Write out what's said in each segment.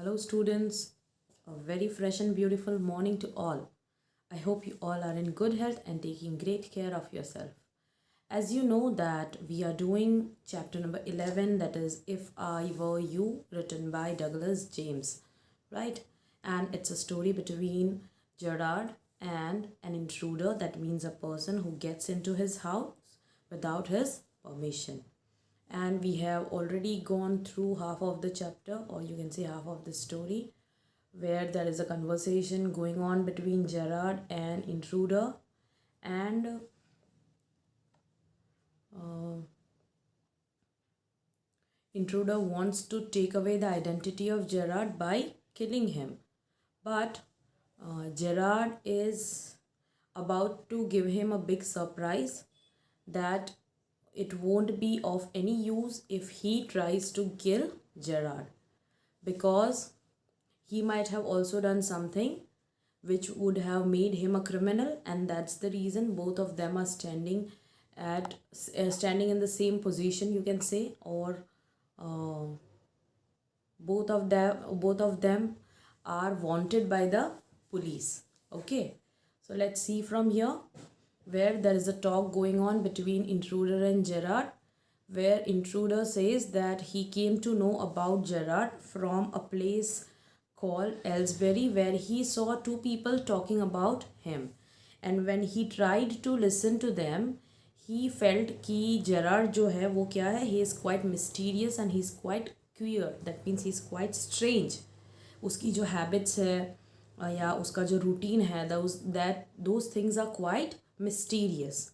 Hello, students. A very fresh and beautiful morning to all. I hope you all are in good health and taking great care of yourself. As you know that we are doing chapter number 11, that is If I Were You, written by Douglas James, right? And it's a story between Gerard and an intruder, that means a person who gets into his house without his permission. And we have already gone through half of the chapter, or you can say half of the story, where there is a conversation going on between Gerard and intruder, and uh, intruder wants to take away the identity of Gerard by killing him. But Gerard is about to give him a big surprise that it won't be of any use if he tries to kill Gerard, because he might have also done something which would have made him a criminal, and that's the reason both of them are standing in the same position, you can say, or uh, both of them are wanted by the police. Okay, so let's see from here, where there is a talk going on between intruder and Gerard, where intruder says that he came to know about Gerard from a place called Ellsbury, where he saw two people talking about him, and when he tried to listen to them, he felt कि Gerard जो है वो क्या है, he is quite mysterious and he is quite queer, that means he is quite strange. उसकी जो habits है या उसका जो रूटीन है, those things are quite mysterious,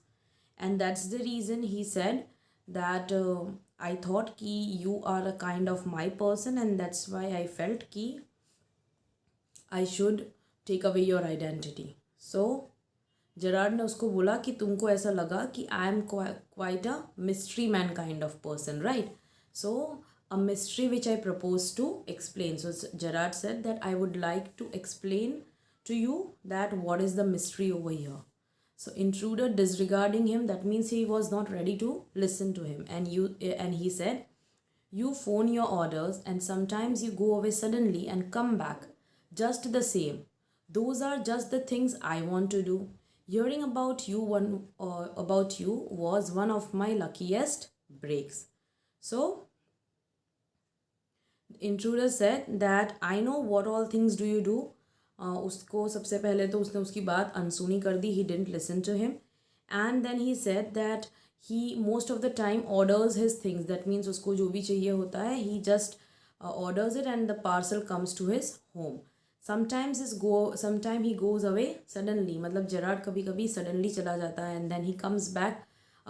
and that's the reason he said that I thought कि you are a kind of my person, and that's why I felt कि I should take away your identity. So Gerrard ने उसको बोला कि तुमको ऐसा लगा कि I am quite a mystery man kind of person, right? So a mystery which I propose to explain. So Gerard said that I would like to explain to you that what is the mystery over here. So intruder disregarding him, that means he was not ready to listen to him, and he said, you phone your orders and sometimes you go away suddenly and come back just the same. Those are just the things I want to do. Hearing about you was one of my luckiest breaks. So intruder said that I know what all things do you do. उसको सबसे पहले तो उसने उसकी बात अनसुनी कर दी. He didn't listen to him, and then he said that he most of the time orders his things. That means उसको जो भी चाहिए होता है, he just orders it and the parcel comes to his home. Sometime he goes away suddenly, मतलब Gerrard कभी कभी suddenly चला जाता है, and then he comes back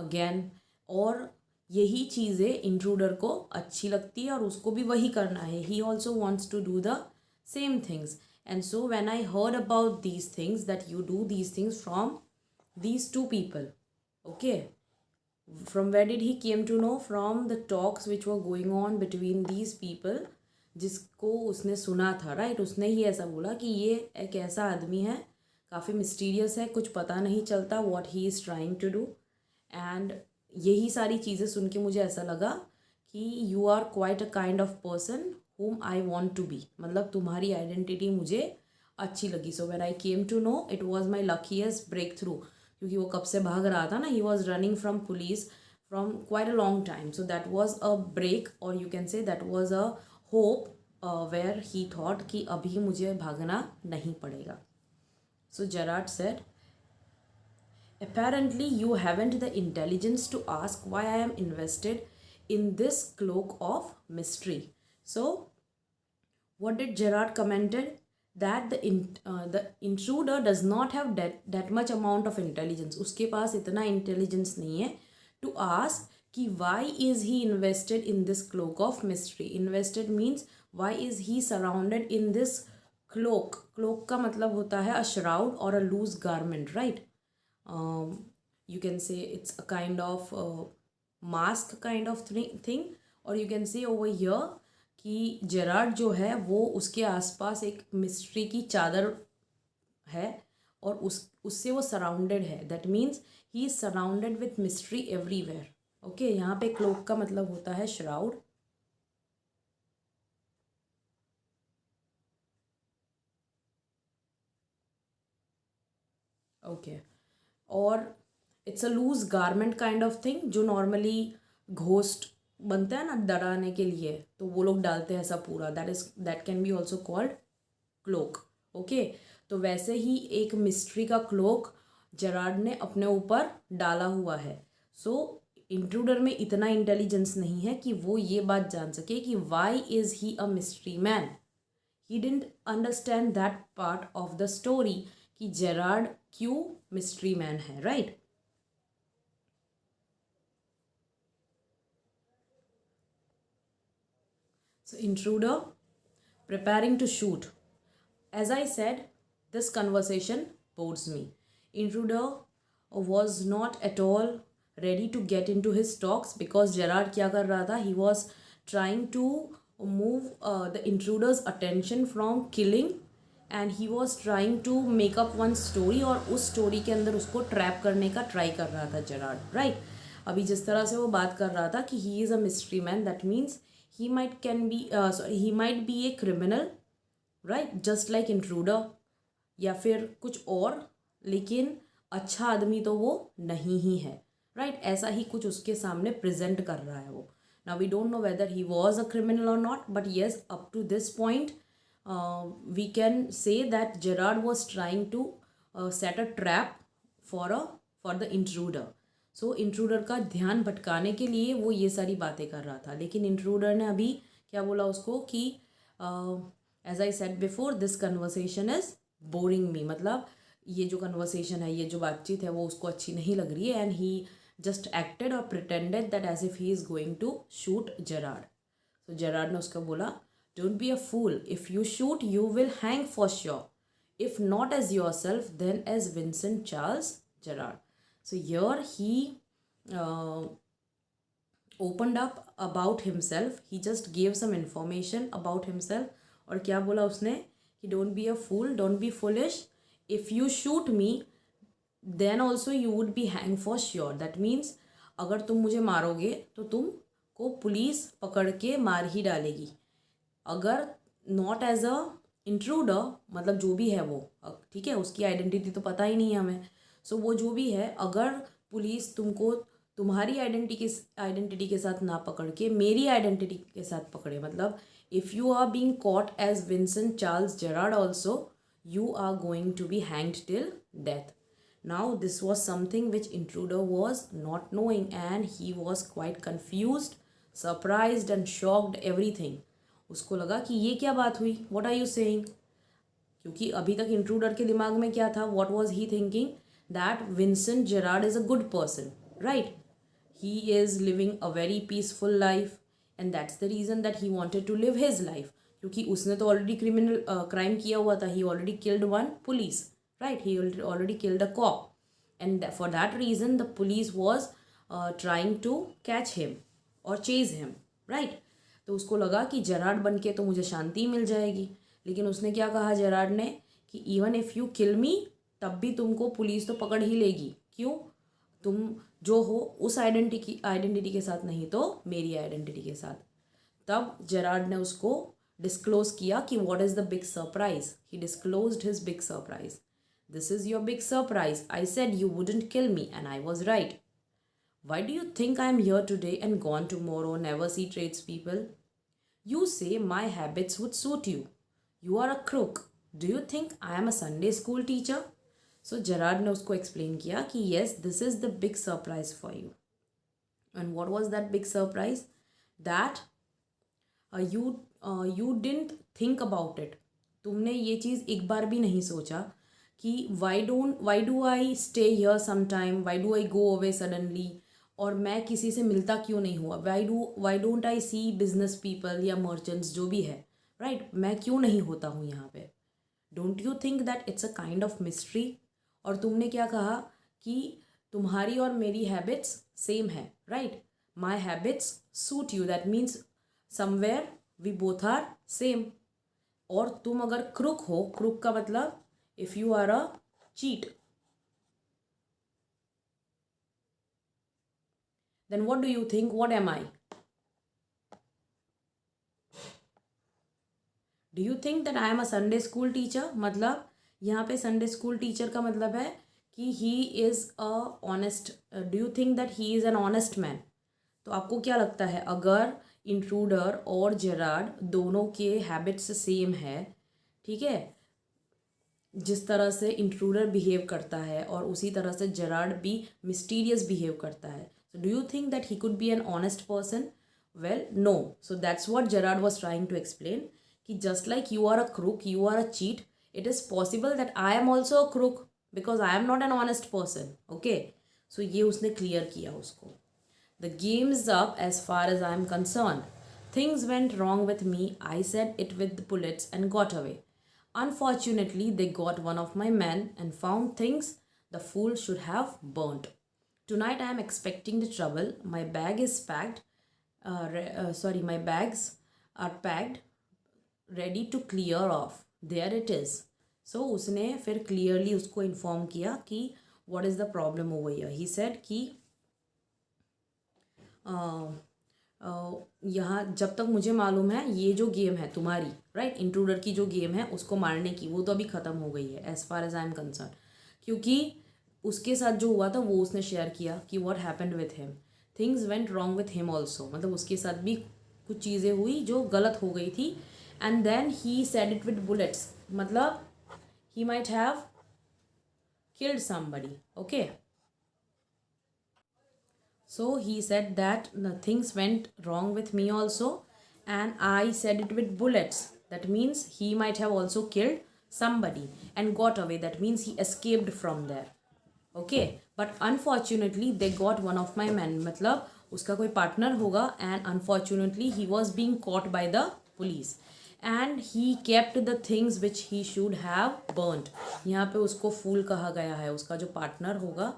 again. और यही चीज़ें इंट्रूडर को अच्छी लगती है और उसको भी वही करना है. He also wants to do the same things. And so when I heard about these things that you do these things from these two people, okay, from where did he came to know? From the talks which were going on between these people, जिसको उसने सुना था, right? उसने ही ऐसा बोला कि ये एक ऐसा आदमी है, काफ़ी मिस्टीरियस है, कुछ पता नहीं चलता what he is trying to do. And यही सारी चीज़ें सुन के मुझे ऐसा लगा कि you are quite a kind of person whom I want to be, मतलब तुम्हारी आइडेंटिटी मुझे अच्छी लगी. So when I came to know it was my luckiest breakthrough, क्योंकि वो कब से भाग रहा था ना, he was running from police from quite a long time. So that was a break, और you can say that was a hope where he thought कि अभी मुझे भागना नहीं पड़ेगा. So Gerard said, apparently you haven't the intelligence to ask why I am invested in this cloak of mystery. So what did Gerard commented? That the intruder does not have that much amount of intelligence. उसके पास इतना intelligence नहीं है to ask कि why is he invested in this cloak of mystery. Invested means why is he surrounded in this cloak. Cloak का मतलब होता है a shroud or a loose garment, right? You can say it's a kind of mask kind of thing, or you can say over here कि Gerrard जो है वो उसके आसपास एक मिस्ट्री की चादर है और उससे वो सराउंडेड है. That means he is surrounded with mystery everywhere. Okay, यहाँ पे क्लोक का मतलब होता है श्राउड. ओके, और it's a loose garment kind of thing, जो नॉर्मली घोस्ट बनता है ना डराने के लिए, तो वो लोग डालते हैं ऐसा पूरा, that can be also called cloak. Okay, तो वैसे ही एक मिस्ट्री का क्लोक जेरार्ड ने अपने ऊपर डाला हुआ है। सो इंट्रूडर में इतना इंटेलिजेंस नहीं है कि वो ये बात जान सके कि why is he a mystery man. He didn't understand that part of the story कि जेरार्ड क्यों मिस्ट्री मैन है, right? So intruder preparing to shoot. As I said, this conversation bores me. Intruder was not at all ready to get into his talks because Gerard क्या कर रहा था? He was trying to move the intruder's attention from killing and he was trying to make up one story और उस story के अंदर उसको trap करने का try कर रहा था Gerard, right? अभी जिस तरह से वो बात कर रहा था कि he is a mystery man, that means he might be a criminal, right? Just like intruder, या फिर कुछ और, लेकिन अच्छा आदमी तो वो नहीं ही है, राइट? ऐसा ही कुछ उसके सामने प्रेजेंट कर रहा है वो। Now we don't know whether he was a criminal और not, but yes, up to this point we can say that Gerard was trying to set a trap for the intruder. So intruder का ध्यान भटकाने के लिए वो ये सारी बातें कर रहा था, लेकिन इंट्रूडर ने अभी क्या बोला उसको कि as I said before, this conversation is boring me, मतलब ये जो कन्वर्सेशन है, ये जो बातचीत है, वो उसको अच्छी नहीं लग रही है, एंड ही जस्ट एक्टेड और pretended that as if he is going to shoot Gerard. तो जेरार्ड ने उसको बोला, don't be a fool, if you shoot you will hang for sure, if not as yourself then as Vincent Charles Gerard. So here he uh, opened up about himself, he just gave some information about himself। और क्या बोला उसने कि don't be a fool, don't be foolish, if you shoot me then also you would be hanged for sure, that means अगर तुम मुझे मारोगे तो तुमको पुलिस पकड़ के मार ही डालेगी। अगर नॉट एज अ इंट्रूडर, मतलब जो भी है वो, ठीक है, उसकी आइडेंटिटी तो पता ही नहीं है हमें। सो वो जो भी है, अगर पुलिस तुमको तुम्हारी आइडेंटिटी के साथ ना पकड़ के मेरी आइडेंटिटी के साथ पकड़े, मतलब if you are being caught as Vincent Charles Gerard also, you are going to be hanged till death. Now this was something which intruder was not knowing and he was quite confused, surprised and shocked, everything। उसको लगा कि ये क्या बात हुई, what are you saying? क्योंकि अभी तक इंट्रूडर के दिमाग में क्या था, what was he thinking? That Vincent Gerard is a good person, right? He is living a very peaceful life and that's the reason that he wanted to live his life। क्योंकि उसने तो already crime किया हुआ था, he already killed one police, right? He already killed a cop and for that reason the police was trying to catch him और chase him, right? तो उसको लगा कि जेरार्ड बन के तो मुझे शांति मिल जाएगी, लेकिन उसने क्या कहा जेरार्ड ने कि इवन इफ़ यू किल मी तब भी तुमको पुलिस तो पकड़ ही लेगी। क्यों? तुम जो हो उस आइडेंटिटी के साथ नहीं तो मेरी आइडेंटिटी के साथ। तब जेरार्ड ने उसको डिस्क्लोज किया कि what is the big surprise. He disclosed his big surprise. This is your big surprise, I said you wouldn't kill me and I was right. Why do you think I am here today and gone tomorrow? Never see tradespeople. You say my habits would suit you. You are a crook. Do you think I am a Sunday school teacher? So Gerard ने उसको explain किया कि yes, this is the big surprise for you. And what was that big surprise? That you didn't think about it. तुमने ये चीज़ एक बार भी नहीं सोचा कि why do I stay here sometime? Why do I go away suddenly? और मैं किसी से मिलता क्यों नहीं हुआ? Why don't I see business people या merchants जो भी है, right? मैं क्यों नहीं होता हूँ यहाँ पे? Don't you think that it's a kind of mystery? और तुमने क्या कहा कि तुम्हारी और मेरी हैबिट्स सेम है, right? My habits suit you, that means somewhere we both are same. और तुम अगर क्रुक हो, क्रुक का मतलब if you are a cheat, then what do you think, what am I? Do you think that I am a Sunday school teacher? मतलब यहाँ पे Sunday school teacher का मतलब है कि ही is a honest, do you think that he is an honest man? तो आपको क्या लगता है, अगर इंट्रूडर और जेरार्ड दोनों के हैबिट्स सेम है, ठीक है, जिस तरह से इंट्रूडर बिहेव करता है और उसी तरह से जेरार्ड भी मिस्टीरियस बिहेव करता है, so do you think that he could be an honest person? Well no. So that's what Gerard was trying to explain, कि just like you are a crook, you are a cheat, it is possible that I am also a crook because I am not an honest person. Okay, so ये उसने clear किया उसको. The game is up as far as I am concerned. Things went wrong with me. I said it with the bullets and got away. Unfortunately, they got one of my men and found things the fool should have burnt. Tonight I am expecting the trouble. My bag is packed. My bags are packed, ready to clear off. There it is. So उसने फिर clearly उसको inform किया कि what is the problem over here. He said कि यहाँ जब तक मुझे मालूम है ये जो गेम है तुम्हारी, राइट, इंट्रूडर की जो गेम है उसको मारने की, वो तो अभी ख़त्म हो गई है as far as I am concerned. क्योंकि उसके साथ जो हुआ था वो उसने शेयर किया कि what happened with him. Things went wrong with him also, मतलब उसके साथ भी कुछ चीज़ें हुई जो गलत हो गई थी. And then he said it with bullets, मतलब he might have killed somebody. Okay, so he said that the things went wrong with me also and I said it with bullets. That means he might have also killed somebody and got away. That means he escaped from there. Okay, but unfortunately they got one of my men, मतलब उसका कोई partner होगा, and unfortunately he was being caught by the police and he kept the things which he should have burnt. यहाँ पे उसको फूल कहा गया है, उसका जो पार्टनर होगा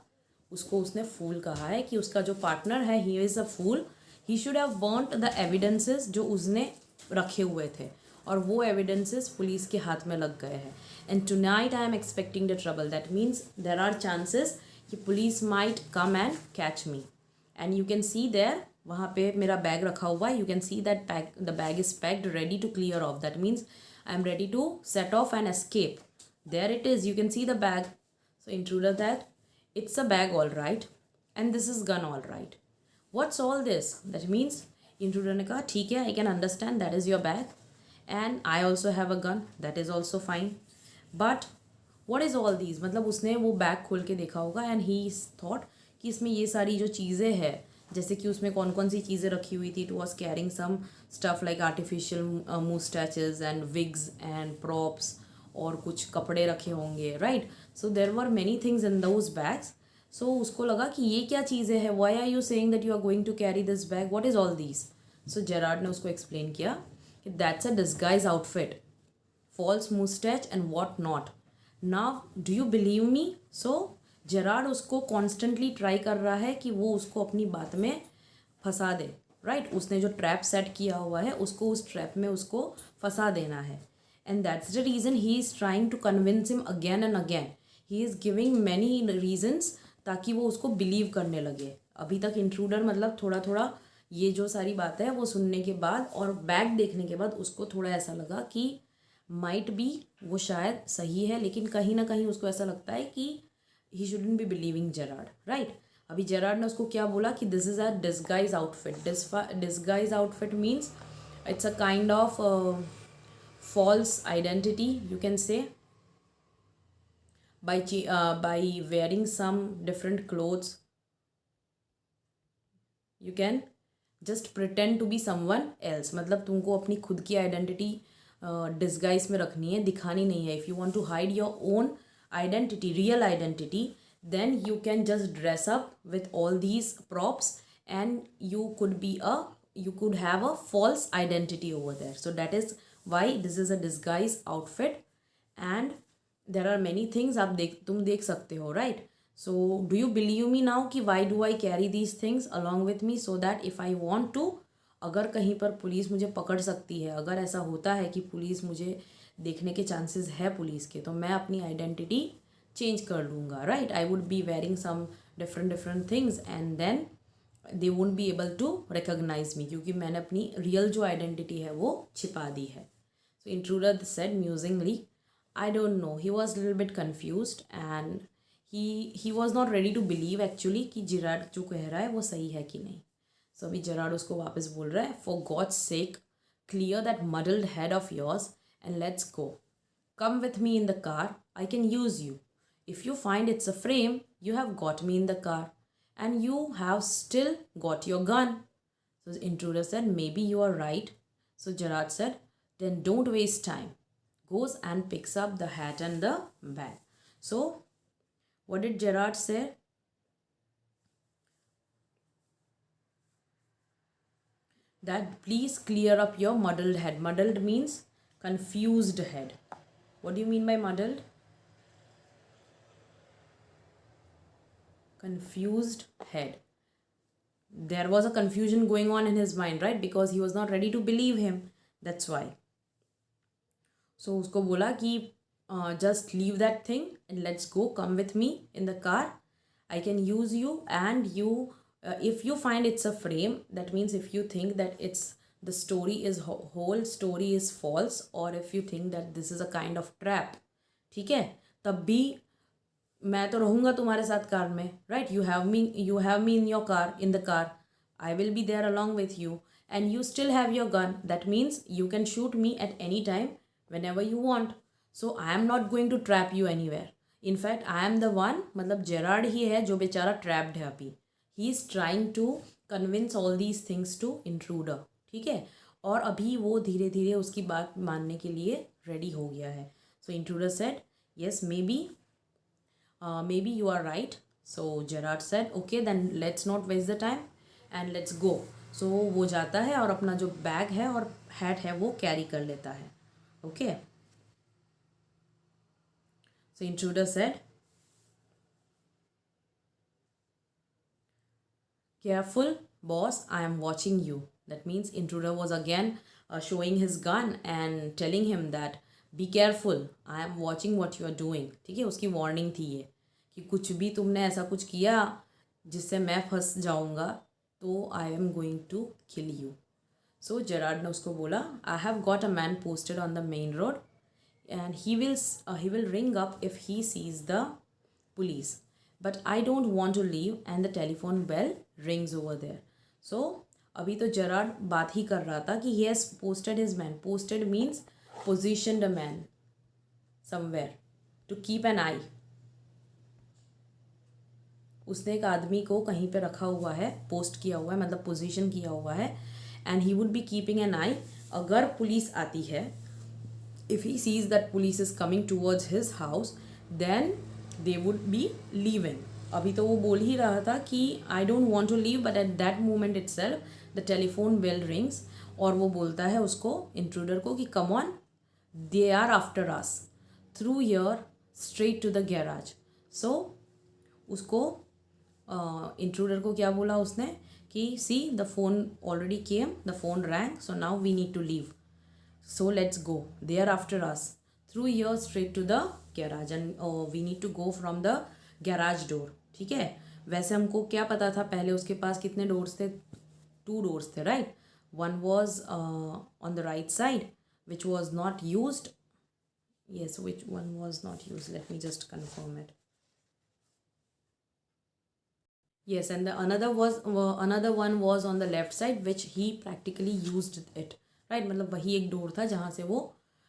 उसको उसने फूल कहा है कि उसका जो पार्टनर है he is a fool. He should have burnt the evidences जो उसने रखे हुए थे, और वो एविडेंसेस पुलिस के हाथ में लग गए हैं. And tonight I am expecting the trouble. That means there are chances कि police might come and catch me. And you can see there, वहाँ पे मेरा बैग रखा हुआ है. You can see that the bag is packed ready to clear off. That means I am ready to set off and escape. There it is, you can see the bag. So intruder that it's a bag all right and this is gun all right. What's all this? That means intruder ने कहा ठीक है, I can understand that is your bag and I also have a gun, that is also fine, but what is all these? मतलब उसने वो bag खोल के देखा होगा and he thought कि इसमें ये सारी जो चीज़ें हैं, जैसे कि उसमें कौन कौन सी चीज़ें रखी हुई थी. It was carrying some stuff like artificial mustaches and wigs and props, और कुछ कपड़े रखे होंगे, right. So there were many things in those bags. सो उसको लगा कि ये क्या चीज़ें हैं, why are you saying that you are going to carry this bag, what is all these. So Gerard ने उसको एक्सप्लेन किया कि that's a disguise outfit, false mustache and what not. Now do you believe me. So Gerard उसको constantly try कर रहा है कि वो उसको अपनी बात में फंसा दे, राइट. उसने जो ट्रैप सेट किया हुआ है उसको उस ट्रैप में उसको फंसा देना है. And that's the reason he is trying to convince him again and again. He is giving many reasons ताकि वो उसको बिलीव करने लगे. अभी तक इंट्रूडर मतलब थोड़ा थोड़ा ये जो सारी बातें हैं वो सुनने के बाद और बैग देखने के बाद उसको थोड़ा ऐसा लगा कि माइट बी वो शायद सही है, लेकिन कहीं ना कहीं उसको ऐसा लगता है कि he shouldn't be believing Gerard, right. अभी जेरार्ड ने उसको क्या बोला कि this is a disguise outfit. Disguise outfit means it's a kind of false identity, you can say, by wearing some different clothes you can just pretend to be someone else. मतलब तुमको अपनी खुद की आइडेंटिटी डिस्गाइज में रखनी है, दिखानी नहीं है. If you want to hide your own identity, real identity, then you can just dress up with all these props and you could have a false identity over there. So that is why this is a disguise outfit and there are many things तुम देख सकते हो, right. So do you believe me now कि why do I carry these things along with me so that if I want to, अगर कहीं पर police मुझे पकड़ सकती है, अगर ऐसा होता है कि पुलिस मुझे देखने के चांसेस है पुलिस के, तो मैं अपनी आइडेंटिटी चेंज कर लूँगा, right. I would be wearing some different things and then they won't be able to recognise me, क्योंकि मैंने अपनी रियल जो आइडेंटिटी है वो छिपा दी है. So intruder said musingly, I don't know. He was a little bit confused and he was not ready to believe actually कि Gerrard जो कह रहा है वो सही है कि नहीं. So अभी जेराड उसको वापस बोल रहा है, for God's sake clear that muddled head of yours and let's go. Come with me in the car, I can use you. If you find it's a frame, you have got me in the car and you have still got your gun. So the intruder said, maybe you are right. So Gerard said, then don't waste time. Goes and picks up the hat and the bag. So what did Gerard say? That please clear up your muddled head. Muddled means confused head. What do you mean by muddled? Confused head. There was a confusion going on in his mind, right? Because he was not ready to believe him. That's why. So उसको बोला कि just leave that thing and let's go. Come with me in the car. I can use you and you. If you find it's a frame, that means if you think that it's the story is whole story is false, or if you think that this is a kind of trap, ठीक है, तब भी मैं तो रहूँगा तुम्हारे साथ car में, right? You have me in your car, in the car. I will be there along with you and you still have your gun. That means you can shoot me at any time whenever you want. So I am not going to trap you anywhere. In fact, I am the one, मतलब Gerrard ही है जो बेचारा trapped है अभी. He is trying to convince all these things to intruder. ठीक है, और अभी वो धीरे धीरे उसकी बात मानने के लिए रेडी हो गया है. So intruder said, yes, maybe you are right. So Gerard said, okay, then let's not waste the time and let's go. So वो जाता है और अपना जो बैग है और हैट है वो कैरी कर लेता है. Okay. So intruder said, careful, boss, I am watching you. That means intruder was again showing his gun and telling him that be careful, I am watching what you are doing. ठीक है, उसकी warning थी ये कि कुछ भी तुमने ऐसा कुछ किया जिससे मैं फंस जाऊंगा तो I am going to kill you. So Gerard ने उसको बोला, I have got a man posted on the main road and he will ring up if he sees the police, but I don't want to leave and the telephone bell rings over there. So अभी तो Gerrard बात ही कर रहा था कि he has posted his man. Posted means positioned a man somewhere to keep an eye. उसने एक आदमी को कहीं पे रखा हुआ है, पोस्ट किया हुआ है, मतलब पोजीशन किया हुआ है, and he would be keeping an eye. अगर पुलिस आती है, if he sees that police is coming towards his house, then they would be leaving. अभी तो वो बोल ही रहा था कि I don't want to leave, but at that moment itself the telephone bell rings और वो बोलता है उसको, इंट्रूडर को, कि come on, they are after us, through here straight to the garage. So उसको इंट्रूडर को क्या बोला उसने कि see the phone already came, the phone rang, so now we need to leave. So let's go. They are after us. Through here straight to the garage and we need to go from the garage door. ठीक है, वैसे हमको क्या पता था पहले उसके पास कितने डोर्स थे? 2 doors थे, right? One was on the right side which was not used. Yes, which one was not used? Let me just confirm it. Yes, and the another one was on the left side which he practically used it. Right, मतलब वही एक door था जहाँ से वो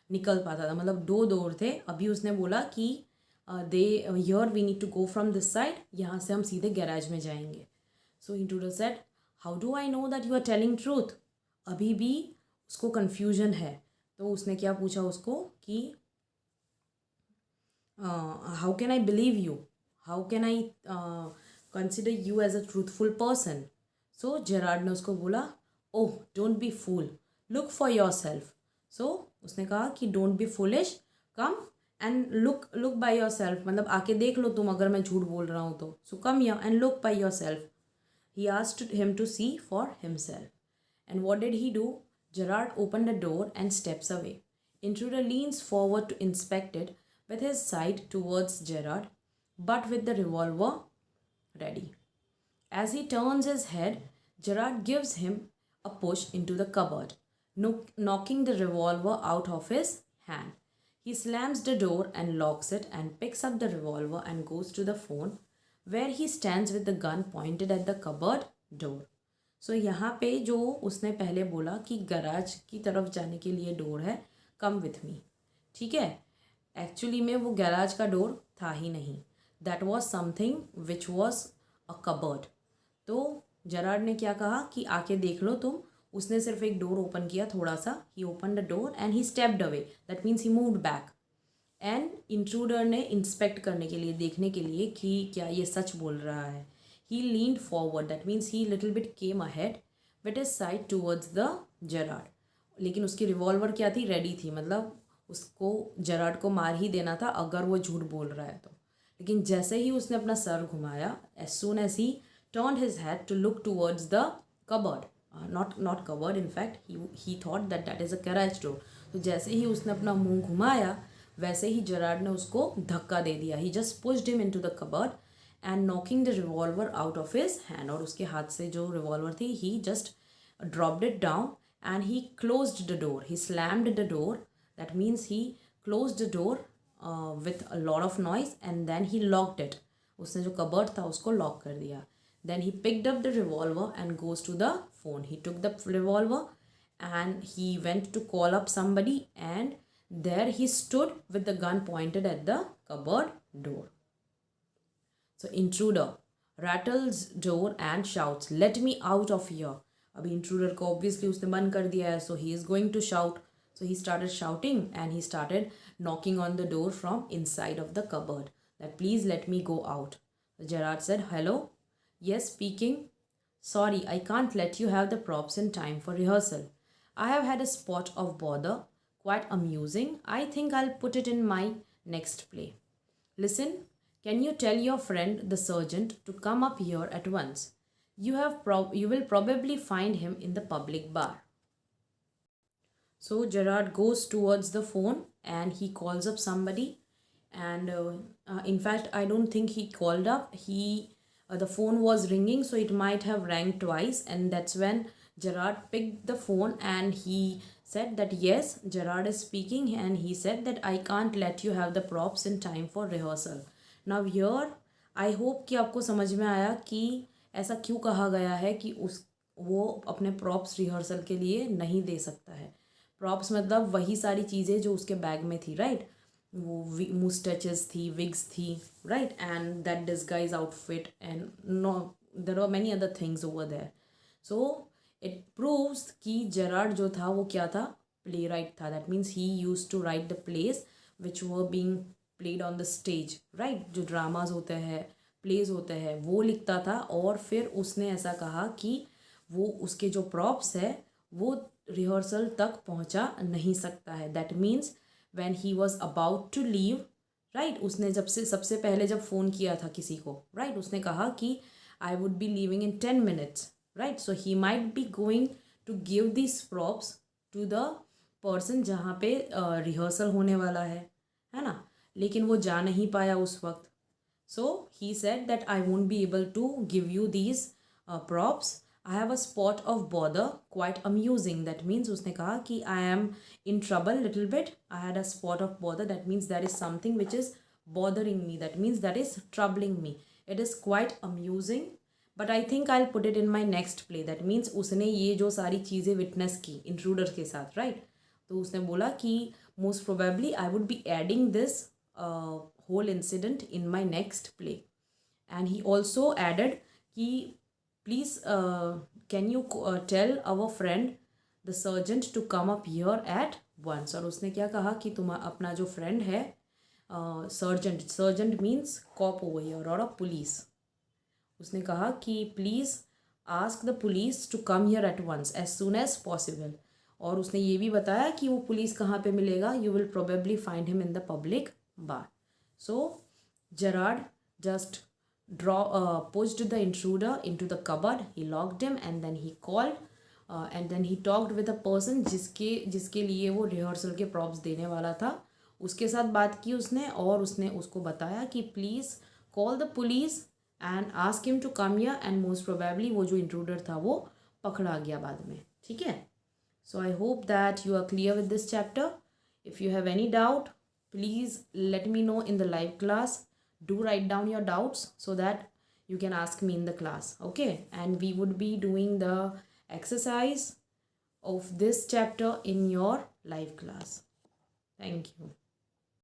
निकल पाता था. मतलब 2 डोर थे. अभी उसने बोला कि they here we need to go from this side, यहाँ से हम सीधे गैराज में जाएंगे. So intruder said, how do I know that you are telling truth. अभी भी उसको कन्फ्यूजन है. तो उसने क्या पूछा उसको कि how can I believe you, how can I consider you as a truthful person. So Gerard ने उसको बोला, oh don't be fool, look for yourself. So उसने कहा कि don't be foolish, come and look by yourself, मतलब आके देख लो तुम अगर मैं झूठ बोल रहा हूँ तो. So come here and look by yourself. He asked him to see for himself. And what did he do? Gerard open the door and steps away. Intruder leans forward to inspect it with his side towards Gerard, but with the revolver ready. As he turns his head, Gerard gives him a push into the cupboard, knocking the revolver out of his hand. He slams the door and locks it and picks up the revolver and goes to the phone where he stands with the gun pointed at the cupboard door. So यहाँ पे जो उसने पहले बोला कि garage की तरफ जाने के लिए डोर है, कम विथ मी, ठीक है, एक्चुअली में वो गैराज का डोर था ही नहीं, that was something which was a cupboard. तो जेरार्ड ने क्या कहा कि आके देख लो तुम. उसने सिर्फ एक डोर ओपन किया थोड़ा सा, he open the door and he stepped away, that means he moved back. And intruder ने इंस्पेक्ट करने के लिए, देखने के लिए कि क्या ये सच बोल रहा है, he leaned forward, that means he little bit came ahead with his side towards the Gerard. लेकिन उसकी रिवॉल्वर क्या थी, रेडी थी, मतलब उसको जेरार्ड को मार ही देना था अगर वो झूठ बोल रहा है तो. लेकिन जैसे ही उसने अपना सर घुमाया, as soon as he turned his head to look towards the cupboard, not cupboard, in fact he thought that is a garage door. तो जैसे ही उसने अपना मुंह घुमाया वैसे ही जेरार्ड ने उसको धक्का दे दिया. he just pushed him into the cupboard and knocking the revolver out of his hand, और उसके हाथ से जो रिवॉल्वर थी he just dropped it down and he closed the door, he slammed the door, that means he closed the door with a lot of noise and then he locked it. उसने जो cupboard था उसको lock कर दिया. Then he picked up the revolver and goes to the phone. He took the revolver and he went to call up somebody, and there he stood with the gun pointed at the cupboard door. So intruder rattles door and shouts, "Let me out of here." अभी intruder को obviously उसने बंद कर दिया है, so he is going to shout. So he started shouting and he started knocking on the door from inside of the cupboard, that please let me go out. So Gerard said, "Hello." Yes, speaking. Sorry, I can't let you have the props in time for rehearsal. I have had a spot of bother. Quite amusing. I think I'll put it in my next play. Listen, can you tell your friend, the sergeant, to come up here at once? You will probably find him in the public bar. So Gerard goes towards the phone and he calls up somebody. And in fact, I don't think he called up. The phone was ringing, so it might have rang twice, and that's when Gerard picked the phone and he said that yes, Gerard is speaking, and he said that I can't let you have the props in time for rehearsal. Now here I hope कि आपको समझ में आया कि ऐसा क्यों कहा गया है कि वो अपने प्रॉप्स रिहर्सल के लिए नहीं दे सकता है. प्रॉप्स मतलब वही सारी चीज़ें जो उसके बैग में थी, राइट. वो mustaches थी, wigs थी, right, and that disguise outfit, and no, there were many other things over there. So it proves कि जेरार्ड जो था वो क्या था, playwright था. that means he used to write the plays which were being played on the stage, right. जो dramas होते हैं, प्लेज होते हैं, वो लिखता था. और फिर उसने ऐसा कहा कि वो उसके जो प्रॉप्स है वो रिहर्सल तक पहुंचा नहीं सकता है. That means when he was about to leave, right, उसने सबसे पहले जब फ़ोन किया था किसी को, right, उसने कहा कि I would be leaving in 10 minutes, right. So he might be going to give these props to the person जहाँ पे रिहर्सल होने वाला है ना, लेकिन वो जा नहीं पाया उस वक्त. So he said that I won't be able to give you these props. I have a spot of bother, quite amusing. That means उसने कहा कि I am in trouble little bit. I had a spot of bother. That means there is something which is bothering me. That means that is troubling me. It is quite amusing, but I think I'll put it in my next play. That means उसने ये जो सारी चीज़ें witness की intruder के साथ, right? तो उसने बोला कि most probably I would be adding this whole incident in my next play. And he also added कि please can you tell our friend the sergeant to come up here at once. और उसने क्या कहा कि तुम अपना जो friend है sergeant means cop over here और पुलिस, उसने कहा कि please ask the police to come here at once as soon as possible. और उसने ये भी बताया कि वो पुलिस कहाँ पे मिलेगा, you will probably find him in the public bar. So Gerard just pushed the intruder into the cupboard. He locked him and then he called and then he talked with a person जिसके लिए वो rehearsal के props देने वाला था. उसके साथ बात की उसने और उसने उसको बताया कि please call the police and ask him to come here. And most probably वो जो इंट्रूडर था वो पकड़ा गया बाद में. ठीक है. So I hope that you are clear with this chapter. If you have any doubt please let me know in the live class. Do write down your doubts so that you can ask me in the class. Okay, and we would be doing the exercise of this chapter in your live class. Thank you.